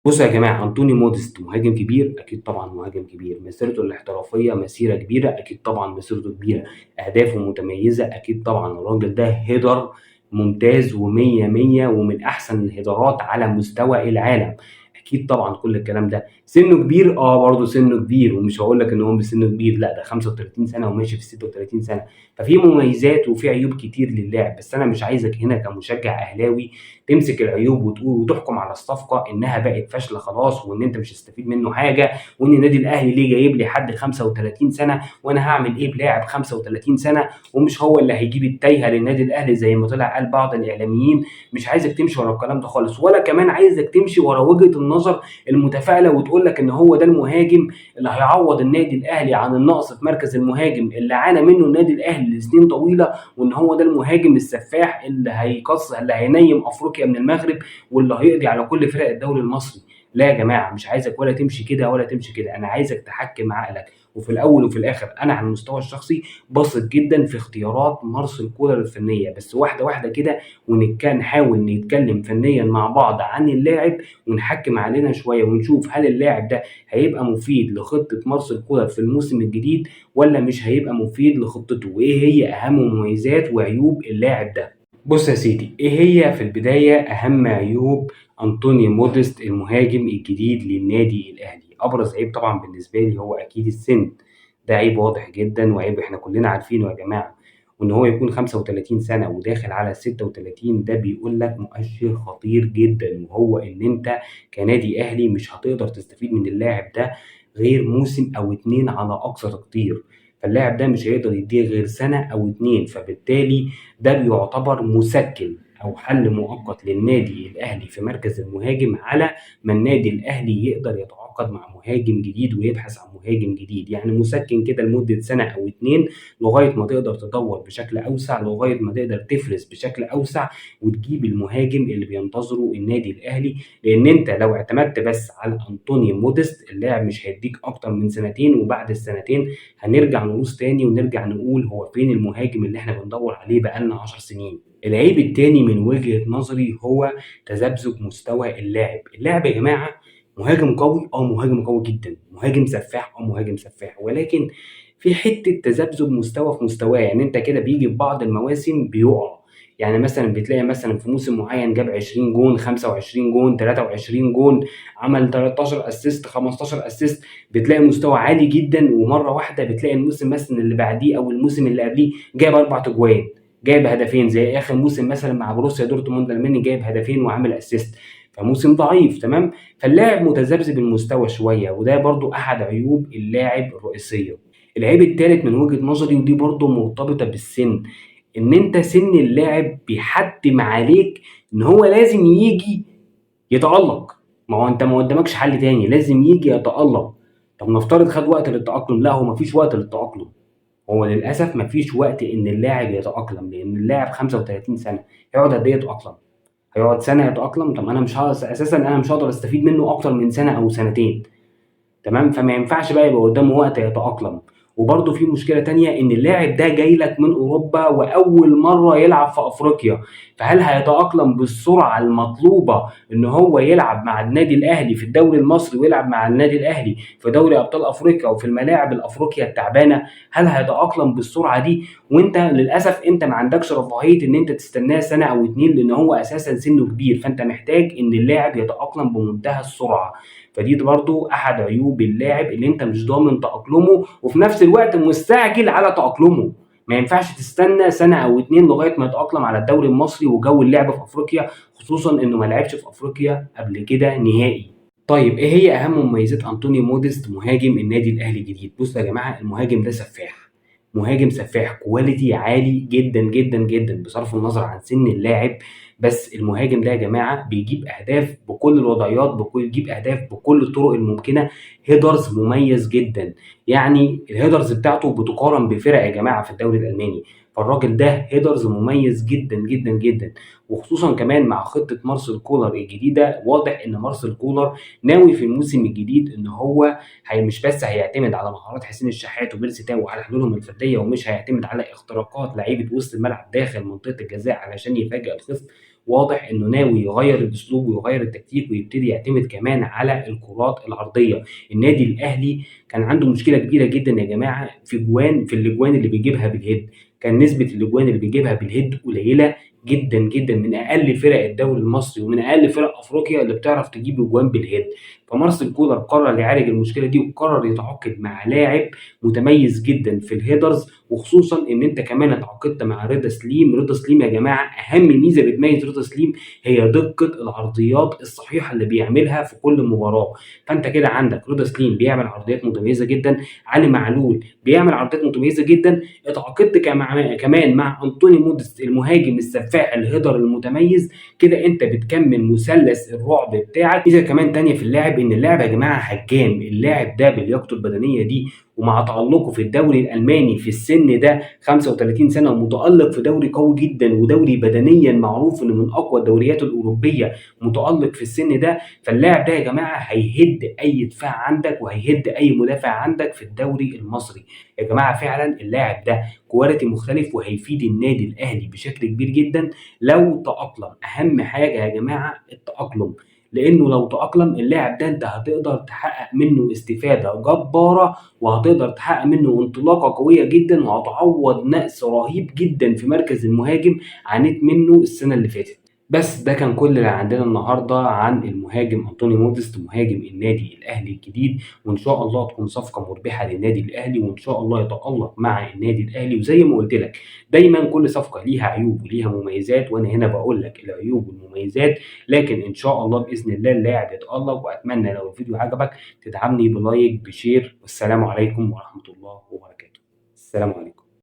بصوا يا جماعة، أنطوني موديست مهاجم كبير؟ أكيد طبعا مهاجم كبير. مسيرته الاحترافية مسيرة كبيرة؟ أكيد طبعا مسيرته كبيرة. أهدافه متميزة؟ أكيد طبعا. الراجل ده هيدر ممتاز ومية مية ومن أحسن الهيدرات على مستوى العالم. أكيد طبعا كل الكلام ده. سنه كبير؟ برضه سنه كبير، ومش هقول لك إن هو سنه كبير، لا ده 35 سنة وماشي في 36 سنة. ففي مميزات وفي عيوب كتير للاعب، بس أنا مش عايزك هنا كمشجع أهلاوي تمسك العيوب وتقول وتحكم على الصفقه انها بقت فاشله خلاص، وان انت مش هتستفيد منه حاجه، وان النادي الاهلي ليه جايب لي حد 35 سنه، وانا هعمل ايه بلاعب 35 سنه، ومش هو اللي هيجيب التايهه للنادي الاهلي زي ما طلع قال بعض الاعلاميين. مش عايزك تمشي ورا الكلام ده خالص، ولا كمان عايزك تمشي ورا وجهه النظر المتفائله وتقول لك ان هو ده المهاجم اللي هيعوض النادي الاهلي عن النقص في مركز المهاجم اللي عانى منه النادي الاهلي لسنين طويله، وان هو ده المهاجم السفاح اللي هيكسر اللي هينيم افريقيا من المغرب، واللي هيقضي على كل فرق الدوري المصري. لا يا جماعه، مش عايزك ولا تمشي كده ولا تمشي كده، انا عايزك تحكم عقلك. وفي الاول وفي الاخر انا على المستوى الشخصي بسيط جدا في اختيارات مارسيل كولر الفنيه، بس واحده واحده كده، نحاول نتكلم فنيا مع بعض عن اللاعب، ونحكم علينا شويه ونشوف هل اللاعب ده هيبقى مفيد لخطه مارسيل كولر في الموسم الجديد، ولا مش هيبقى مفيد لخطته، وايه هي اهم مميزات وعيوب اللاعب ده. بص يا سيدي، ايه هي في البداية اهم عيوب انطوني موديست المهاجم الجديد للنادي الاهلي؟ ابرز عيب طبعا بالنسبة لي هو اكيد السن. ده عيب واضح جدا وعيب احنا كلنا عارفينه يا جماعة. وان هو يكون 35 سنة وداخل على 36، ده بيقول لك مؤشر خطير جدا، وهو ان انت كنادي اهلي مش هتقدر تستفيد من اللاعب ده غير موسم او اتنين على اقصى تقدير. فاللاعب ده مش هيقدر يديه غير سنة او اتنين، فبالتالي ده بيعتبر مسكن او حل مؤقت للنادي الاهلي في مركز المهاجم، على ما النادي الاهلي يقدر يتعاقد مع مهاجم جديد ويبحث عن مهاجم جديد. يعني مسكن كده لمده سنه او اتنين، لغايه ما تقدر تدور بشكل اوسع، لغايه ما تقدر تفرز بشكل اوسع وتجيب المهاجم اللي بينتظره النادي الاهلي. لان انت لو اعتمدت بس على انطوني موديست، اللاعب مش هيديك اكتر من سنتين، وبعد السنتين هنرجع نبص تاني ونرجع نقول هو فين المهاجم اللي احنا بندور عليه بقالنا 10 سنين. العيب التاني من وجهة نظري هو تذبذب مستوى اللاعب. اللاعب يا جماعة مهاجم قوي، مهاجم قوي جدا، مهاجم سفاح، مهاجم سفاح، ولكن في حتة تذبذب مستوى في مستواه. يعني انت كده بيجي في بعض المواسم بيقع. يعني مثلا بتلاقي مثلا في موسم معين جاب 20 جون، 25 جون، 23 جون، عمل 13 اسيست، 15 اسيست، بتلاقي مستوى عالي جدا، ومره واحده بتلاقي الموسم مثلا اللي بعديه او الموسم اللي قبليه جايب 4 اجوان، جايب هدفين، زي اخر موسم مثلا مع بروسيا دورتموند الماني جايب هدفين وعامل اسيست. فموسم ضعيف تمام. فاللاعب متذبذب المستوى شويه، وده برضو احد عيوب اللاعب الرئيسيه. العيب الثالث من وجهه نظري، ودي برضو مرتبطه بالسن، ان انت سن اللاعب بيحتم عليك ان هو لازم يجي يتألق. ما هو انت ما قدامكش حل تاني، لازم يجي يتألق. طب نفترض خد وقت للتأقلم، لا هو مفيش وقت للتأقلم. هو للأسف مفيش وقت إن اللاعب يتأقلم، لأن اللاعب 35 سنة، هيقعد قد إيه يتأقلم؟ هيقعد سنة يتأقلم؟ طب أنا مش هقدر أساسا، أنا مش هقدر أستفيد منه أكتر من سنة أو سنتين. تمام. فما ينفعش بقى يبقى قدامه وقت يتأقلم. وبرضه في مشكلة تانية، ان اللاعب ده جاي لك من اوروبا واول مرة يلعب في افريقيا، فهل هيتأقلم بالسرعة المطلوبة ان هو يلعب مع النادي الاهلي في الدوري المصري ويلعب مع النادي الاهلي في دوري ابطال افريقيا وفي الملاعب الافريقيا التعبانة؟ هل هيتأقلم بالسرعة دي؟ وانت للاسف انت ما عندكش رفاهية ان انت تستناه سنة او اتنين، لان هو اساسا سنه كبير، فانت محتاج ان اللاعب يتأقلم بمنتهى السرعة. فدي برضو احد عيوب اللاعب، اللي انت مش ضامن تأقلمه، وفي نفس الوقت مستعجل على تأقلمه. ما ينفعش تستنى سنة او اتنين لغاية ما يتأقلم على الدوري المصري وجو اللعب في افريقيا، خصوصا انه ما لعبش في افريقيا قبل كده نهائي. طيب ايه هي اهم مميزات انطوني موديست مهاجم النادي الاهلي الجديد؟ بصوا يا جماعة، المهاجم ده سفاح، مهاجم سفاح، كواليتي عالي جدا جدا جدا بصرف النظر عن سن اللاعب. بس المهاجم ده يا جماعه بيجيب اهداف بكل الوضعيات، بيجيب اهداف بكل الطرق الممكنه. هيدرز مميز جدا، يعني الهيدرز بتاعته بتقارن بفرق يا جماعه في الدوري الالماني. فالراجل ده هيدرز مميز جدا جدا جدا. وخصوصا كمان مع خطه مارسيل كولر الجديده، واضح ان مارسيل كولر ناوي في الموسم الجديد ان هو مش بس هيعتمد على مهارات حسين الشحات وبيرسي تاو وعلى حلولهم الفرديه، ومش هيعتمد على اختراقات لعيبه وسط الملعب داخل منطقه الجزاء علشان يفاجئ الخصم، واضح إنه ناوي يغيّر الأسلوب ويغيّر التكتيك ويبتدي يعتمد كمان على الكرات العرضية. النادي الأهلي كان عنده مشكلة كبيرة جدًا يا جماعة في الأجوان اللي بيجيبها بالهيد، كان نسبة الأجوان اللي بيجيبها بالهيد قليلة جدًا، جدًا، من أقل فرق الدوري المصري ومن أقل فرق أفريقيا اللي بتعرف تجيب أجوان بالهيد. فمارسيل كولر قرر يعالج المشكلة دي وقرر يتعاقد مع لاعب متميز جدًا في الهيدرز، وخصوصًا إن أنت كمان اتعاقدت مع رضا سليم. رضا سليم يا جماعة أهم ميزة بتميز رضا سليم هي دقة العرضيات الصحيحة اللي بيعملها في كل مباراة. فأنت كده عندك رضا سليم بيعمل عرضيات متميزة جدًا، علي معلول بيعمل عرضيات متميزة جدًا، اتعاقدت كمان مع أنطوني موديست المهاجم السفاح الهيدر المتميز. كده أنت بتكمل مثلث الرعب بتاعك. ميزة كمان تانية في اللاعب إن اللاعب يا جماعة هجام، اللاعب ده بلياقته البدنية دي ومع تألقه في الدوري الألماني في السن ده 35 سنة ومتألق في دوري قوي جدًا ودوري بدنيًا معروف إنه من أقوى الدوريات الأوروبية، متألق في السن ده. فاللاعب ده يا جماعة هيهد أي دفاع عندك وهيهد أي مدافع عندك في الدوري المصري. يا جماعة فعلًا اللاعب ده كواليتي مختلف وهيفيد النادي الأهلي بشكل كبير جدًا لو تأقلم. أهم حاجة يا جماعة التأقلم، لأنه لو تأقلم اللاعب ده أنت هتقدر تحقق منه استفادة جبارة وهتقدر تحقق منه انطلاقة قوية جدًا وهتعوض نقص رهيب جدًا في مركز المهاجم عانيت منه السنة اللي فاتت. بس ده كان كل اللي عندنا النهارده عن المهاجم أنطوني موديست مهاجم النادي الأهلي الجديد، وإن شاء الله تكون صفقة مربحة للنادي الأهلي وإن شاء الله يتألق مع النادي الأهلي. وزي ما قلت لك دايمًا كل صفقة ليها عيوب وليها مميزات، وأنا هنا باقول لك العيوب والمميزات، لكن إن شاء الله بإذن الله اللاعب يتألق. وأتمنى لو الفيديو عجبك تدعمني بلايك بشير، والسلام عليكم ورحمة الله وبركاته. السلام عليكم.